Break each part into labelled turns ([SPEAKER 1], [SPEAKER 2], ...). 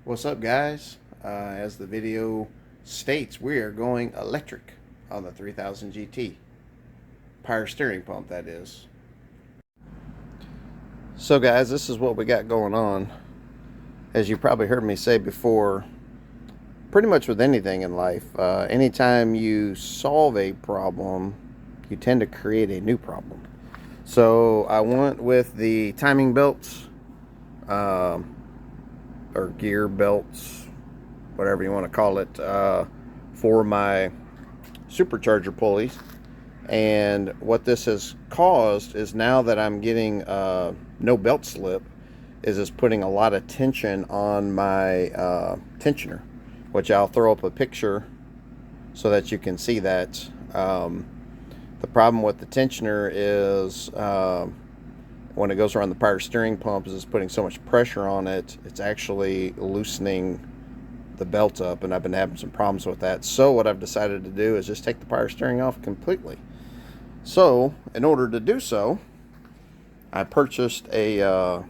[SPEAKER 1] What's up, guys? As the video states, we are going electric on the 3000 GT. Power steering pump, that is. So guys, this is what we got going on. As you probably heard me say before, pretty much with anything in life, anytime you solve a problem, you tend to create a new problem. So I went with the timing belts, or gear belts, whatever you want to call it, for my supercharger pulleys. And what this has caused is, now that I'm getting no belt slip, is it's putting a lot of tension on my tensioner, which I'll throw up a picture so that you can see that. The problem with the tensioner is when it goes around the power steering pump, is it's putting so much pressure on it, it's actually loosening the belt up, and I've been having some problems with that. So what I've decided to do is just take the power steering off completely. So in order to do so, I purchased a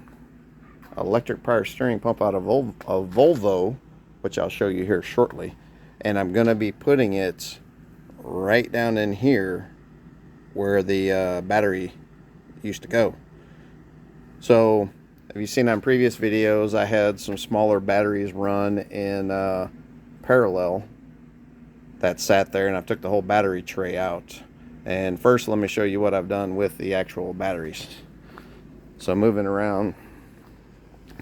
[SPEAKER 1] electric power steering pump out of Volvo, which I'll show you here shortly, and I'm going to be putting it right down in here where the battery used to go. So have you seen on previous videos, I had some smaller batteries run in parallel that sat there, and I took the whole battery tray out. And first, let me show you what I've done with the actual batteries. So moving around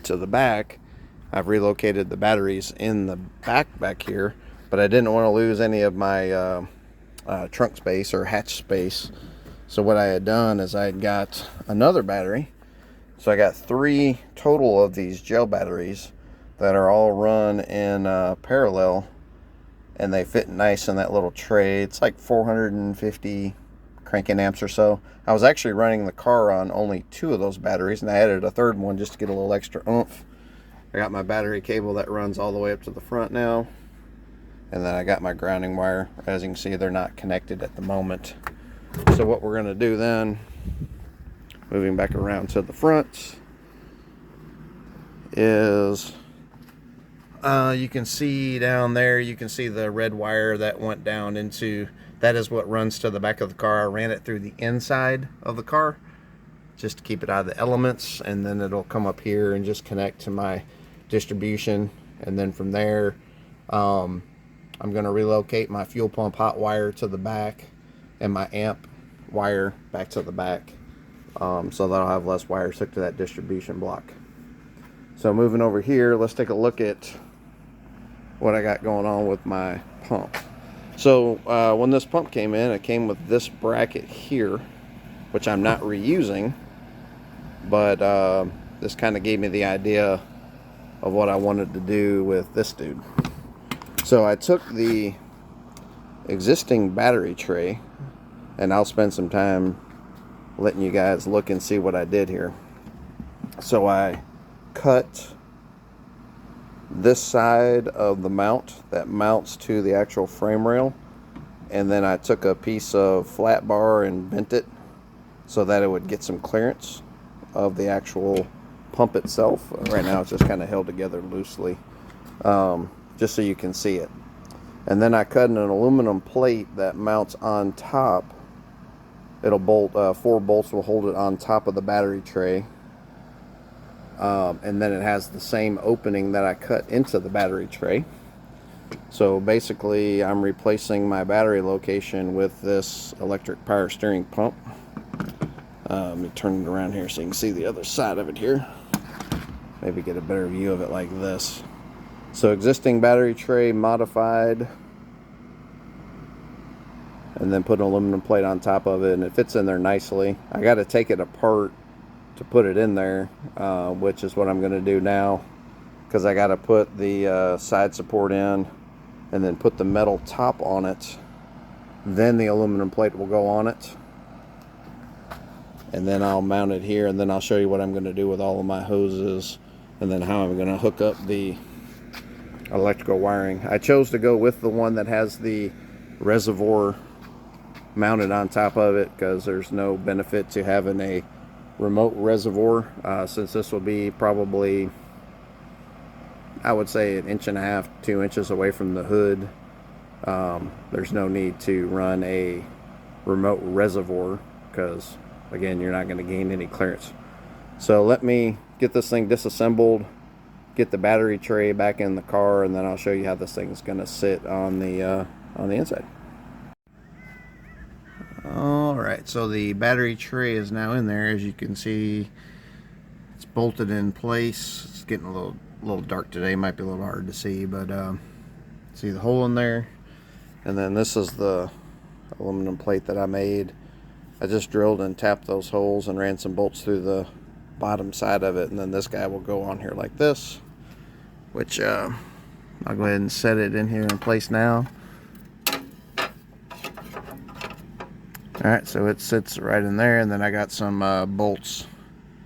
[SPEAKER 1] to the back, I've relocated the batteries in the back here, but I didn't want to lose any of my trunk space or hatch space. So what I had done is I had got another battery. So I got 3 total of these gel batteries that are all run in parallel, and they fit nice in that little tray. It's like 450 cranking amps or so. I was actually running the car on only 2 of those batteries, and I added a third one just to get a little extra oomph. I got my battery cable that runs all the way up to the front now, and then I got my grounding wire. As you can see, they're not connected at the moment. So what we're going to do then, moving back around to the front, is you can see down there, you can see the red wire that went down into, that is what runs to the back of the car. I ran it through the inside of the car just to keep it out of the elements, and then it'll come up here and just connect to my distribution. And then from there, I'm going to relocate my fuel pump hot wire to the back and my amp wire back to the back, so that I'll have less wires hooked to that distribution block. So moving over here, let's take a look at what I got going on with my pump. So when this pump came in, it came with this bracket here, which I'm not reusing, but this kind of gave me the idea of what I wanted to do with this dude. So I took the existing battery tray, and I'll spend some time letting you guys look and see what I did here. So I cut this side of the mount that mounts to the actual frame rail, and then I took a piece of flat bar and bent it so that it would get some clearance of the actual pump itself. Right now it's just kind of held together loosely, just so you can see it. And then I cut an aluminum plate that mounts on top. It'll bolt, 4 bolts will hold it on top of the battery tray. And then it has the same opening that I cut into the battery tray. So basically, I'm replacing my battery location with this electric power steering pump. Let me turn it around here so you can see the other side of it here. Maybe get a better view of it like this. So existing battery tray modified, and then put an aluminum plate on top of it, and it fits in there nicely. I got to take it apart to put it in there, which is what I'm going to do now, because I got to put the side support in and then put the metal top on it. Then the aluminum plate will go on it, and then I'll mount it here, and then I'll show you what I'm going to do with all of my hoses, and then how I'm going to hook up the electrical wiring. I chose to go with the one that has the reservoir mounted on top of it, because there's no benefit to having a remote reservoir, since this will be probably I would say 1.5 to 2 inches away from the hood. There's no need to run a remote reservoir because, again, you're not going to gain any clearance. So let me get this thing disassembled, get the battery tray back in the car, and then I'll show you how this thing's going to sit on the inside. Alright, so the battery tray is now in there. As you can see, it's bolted in place. It's getting a little dark today, might be a little hard to see, but see the hole in there. And then this is the aluminum plate that I made. I just drilled and tapped those holes and ran some bolts through the bottom side of it, and then this guy will go on here like this, which I'll go ahead and set it in here in place now. Alright, so it sits right in there, and then I got some bolts,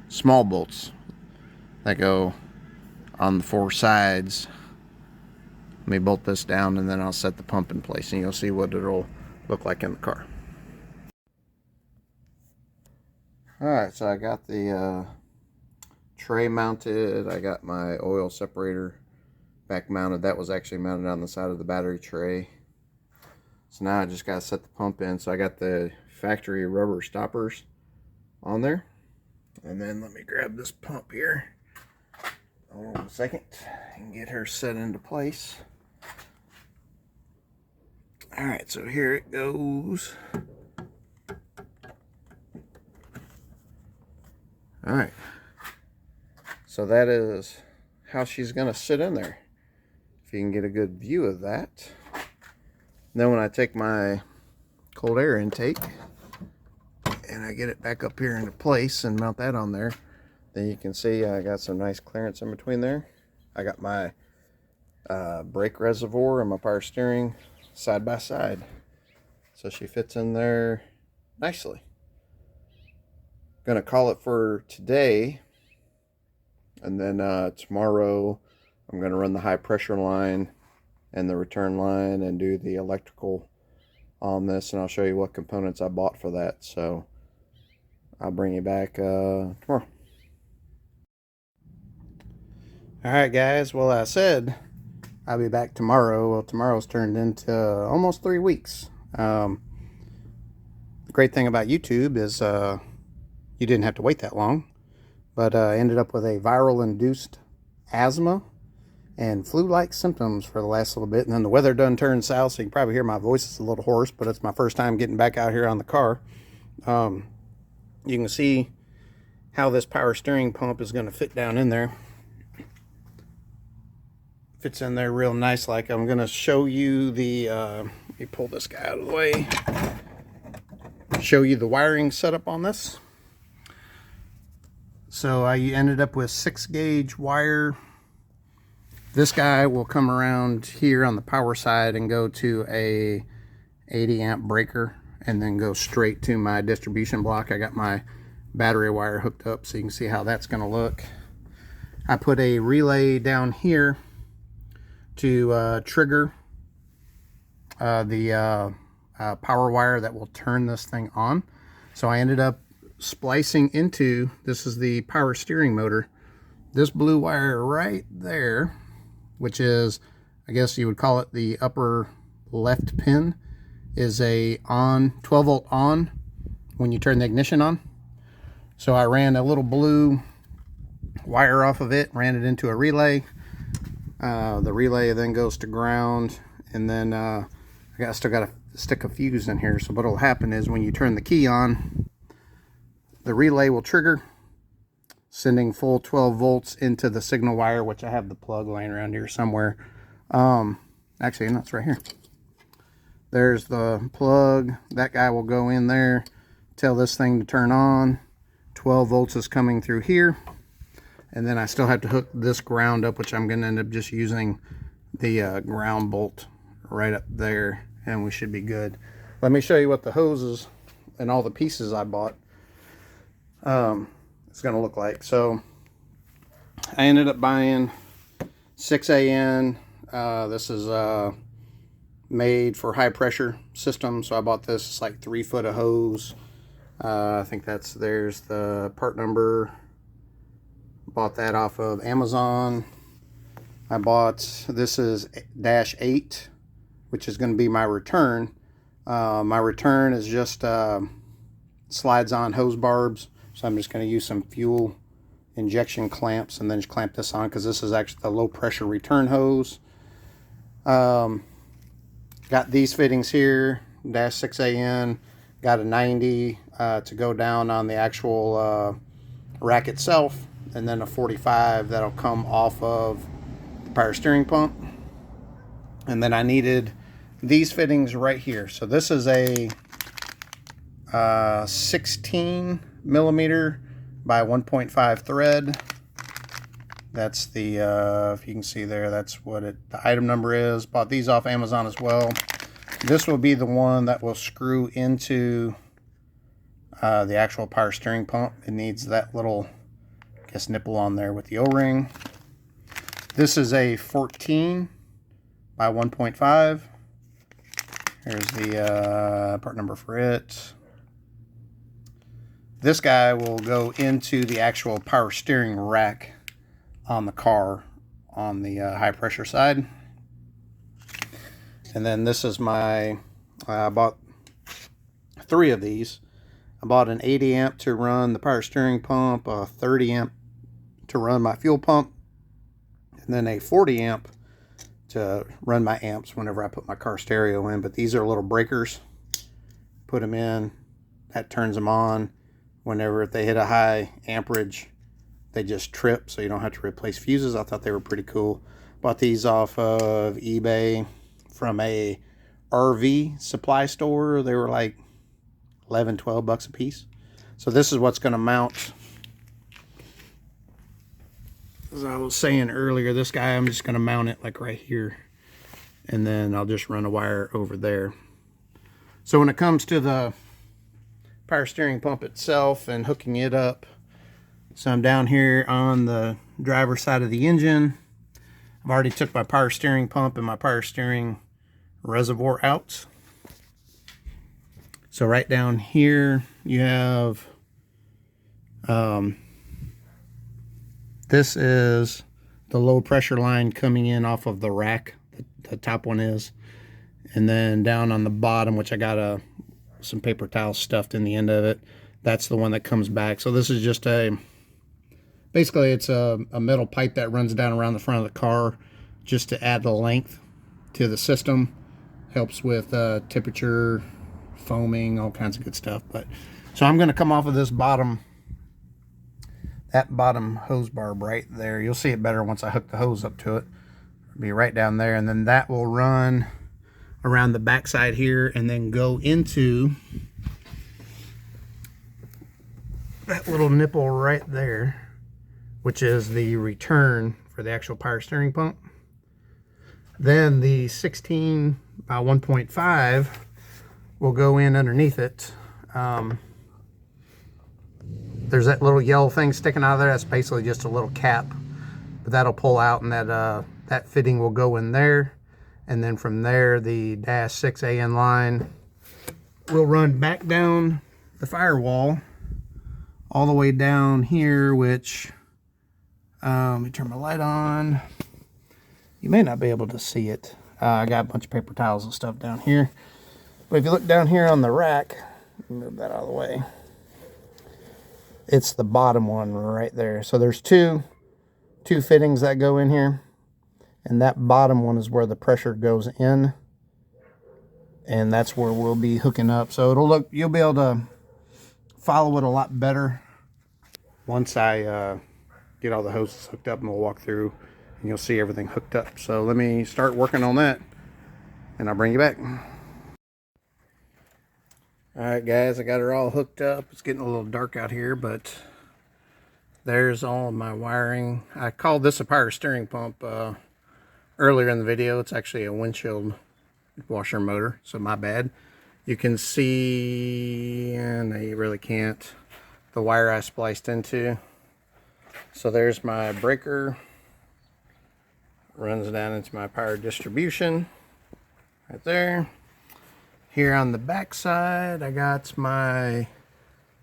[SPEAKER 1] small bolts, that go on the 4 sides. Let me bolt this down, and then I'll set the pump in place, and you'll see what it'll look like in the car. Alright, so I got the tray mounted. I got my oil separator back mounted. That was actually mounted on the side of the battery tray. So now I just got to set the pump in. So I got the factory rubber stoppers on there. And then let me grab this pump here. Hold on a second and get her set into place. Alright, so here it goes. Alright. So that is how she's going to sit in there. If you can get a good view of that. Then when I take my cold air intake and I get it back up here into place and mount that on there, then you can see I got some nice clearance in between there. I got my brake reservoir and my power steering side by side. So she fits in there nicely. Gonna call it for today, and then tomorrow I'm gonna run the high pressure line and the return line and do the electrical on this, and I'll show you what components I bought for that. So I'll bring you back tomorrow. Alright guys, well, I said I'll be back tomorrow. Well, tomorrow's turned into almost 3 weeks. The great thing about YouTube is you didn't have to wait that long, but I ended up with a viral induced asthma and flu-like symptoms for the last little bit, and then the weather done turned south, so you can probably hear my voice is a little hoarse, but it's my first time getting back out here on the car. You can see how this power steering pump is going to fit down in there. Fits in there real nice. Like, I'm going to show you the let me pull this guy out of the way, show you the wiring setup on this. So I ended up with 6-gauge wire. This guy will come around here on the power side and go to a 80 amp breaker and then go straight to my distribution block. I got my battery wire hooked up so you can see how that's going to look. I put a relay down here to trigger the power wire that will turn this thing on. So I ended up splicing into, this is the power steering motor, this blue wire right there, which is, I guess you would call it the upper left pin, is a on 12 volt on when you turn the ignition on. So I ran a little blue wire off of it, ran it into a relay. The relay then goes to ground, and then I still got to stick a fuse in here. So what will happen is when you turn the key on, the relay will trigger, sending full 12 volts into the signal wire, which I have the plug laying around here somewhere. Actually, no, it's right here. There's the plug. That guy will go in there, tell this thing to turn on. 12 volts is coming through here. And then I still have to hook this ground up, which I'm going to end up just using the ground bolt right up there, and we should be good. Let me show you what the hoses and all the pieces I bought it's going to look like. So I ended up buying 6 AN. This is made for high pressure system, so I bought this. It's like 3 foot of hose. I think there's the part number. Bought that off of Amazon. I bought, this is -8, which is going to be my return. My return is just slides on hose barbs. So I'm just going to use some fuel injection clamps and then just clamp this on, because this is actually the low pressure return hose. Got these fittings here, -6AN, got a 90 to go down on the actual rack itself, and then a 45 that'll come off of the power steering pump. And then I needed these fittings right here. So this is a 16 millimeter by 1.5 thread. That's the if you can see there, that's what the item number is. Bought these off Amazon as well. This will be the one that will screw into the actual power steering pump. It needs that little, I guess, nipple on there with the O-ring. This is a 14 by 1.5. Here's the part number for it. This guy will go into the actual power steering rack on the car on the high pressure side. And then this is my, I bought 3 of these. I bought an 80 amp to run the power steering pump, a 30 amp to run my fuel pump, and then a 40 amp to run my amps whenever I put my car stereo in. But these are little breakers. Put them in, that turns them on. Whenever if they hit a high amperage, they just trip, so you don't have to replace fuses. I thought they were pretty cool. Bought these off of eBay from a RV supply store. They were like 11, 12 bucks a piece. So this is what's going to mount. As I was saying earlier, this guy, I'm just going to mount it like right here, and then I'll just run a wire over there. So when it comes to the power steering pump itself and hooking it up, so I'm down here on the driver's side of the engine. I've already took my power steering pump and my power steering reservoir out. So right down here you have this is the low pressure line coming in off of the rack, the top one is, and then down on the bottom, which I got some paper towels stuffed in the end of it, that's the one that comes back. So this is just basically it's a metal pipe that runs down around the front of the car just to add the length to the system. Helps with temperature, foaming, all kinds of good stuff. But so I'm going to come off of this bottom, that bottom hose barb right there. You'll see it better once I hook the hose up to it. It'll be right down there, and then that will run around the back side here and then go into that little nipple right there, which is the return for the actual power steering pump. Then the 16 by 1.5 will go in underneath it. There's that little yellow thing sticking out of there. That's basically just a little cap, but that'll pull out, and that fitting will go in there. And then from there, the -6AN line will run back down the firewall all the way down here, which let me turn my light on. You may not be able to see it. I got a bunch of paper towels and stuff down here. But if you look down here on the rack, move that out of the way. It's the bottom one right there. So there's two fittings that go in here. And that bottom one is where the pressure goes in. And that's where we'll be hooking up. So you'll be able to follow it a lot better once I get all the hoses hooked up, and we'll walk through and you'll see everything hooked up. So let me start working on that and I'll bring you back. Alright guys, I got her all hooked up. It's getting a little dark out here, but there's all of my wiring. I called this a power steering pump earlier in the video. It's actually a windshield washer motor, so my bad. You can see, and no, you really can't, the wire I spliced into. So there's my breaker. Runs down into my power distribution right there. Here on the back side, I got my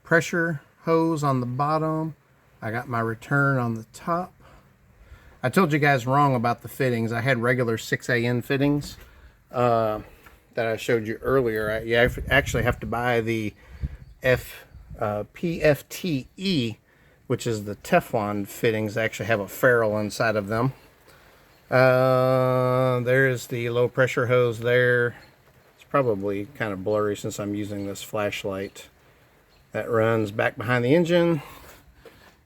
[SPEAKER 1] pressure hose on the bottom. I got my return on the top. I told you guys wrong about the fittings. I had regular 6AN fittings that I showed you earlier. You actually have to buy the PFTE, which is the Teflon fittings. They actually have a ferrule inside of them. There's the low pressure hose there. It's probably kind of blurry since I'm using this flashlight. That runs back behind the engine.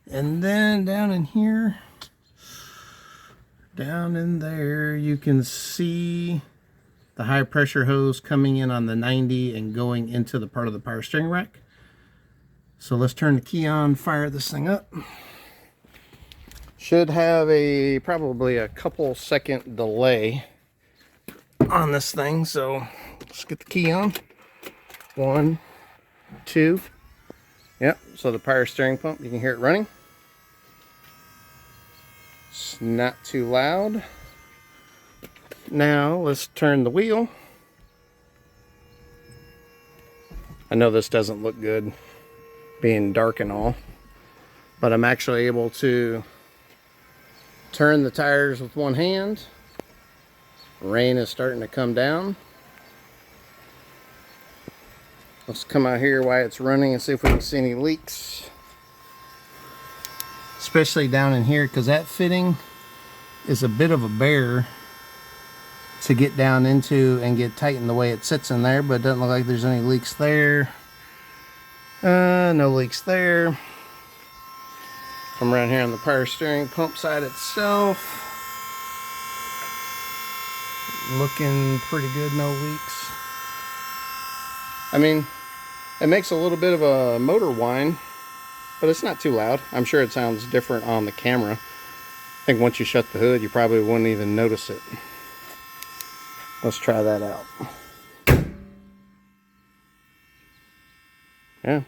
[SPEAKER 1] And then down in here, down in there, you can see the high pressure hose coming in on the 90 and going into the part of the power steering rack. So let's turn the key on, fire this thing up. Should have probably a couple second delay on this thing. So let's get the key on. 1, 2. Yep, so the power steering pump, you can hear it running. It's not too loud. Now let's turn the wheel. I know this doesn't look good being dark and all, but I'm actually able to turn the tires with one hand. Rain is starting to come down. Let's come out here while it's running and see if we can see any leaks. Especially down in here, because that fitting is a bit of a bear to get down into and get tightened the way it sits in there, but it doesn't look like there's any leaks there. No leaks there. Come around here on the power steering pump side itself. Looking pretty good, no leaks. I mean, it makes a little bit of a motor whine, but it's not too loud. I'm sure it sounds different on the camera. I think once you shut the hood, you probably wouldn't even notice it. Let's try that out. Yeah.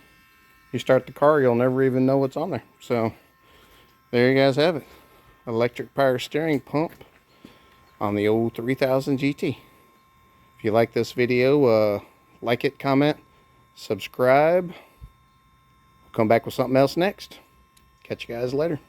[SPEAKER 1] You start the car, you'll never even know what's on there. So, there you guys have it. Electric power steering pump on the old 3000 GT. If you like this video, like it, comment, subscribe. We'll come back with something else next. Catch you guys later.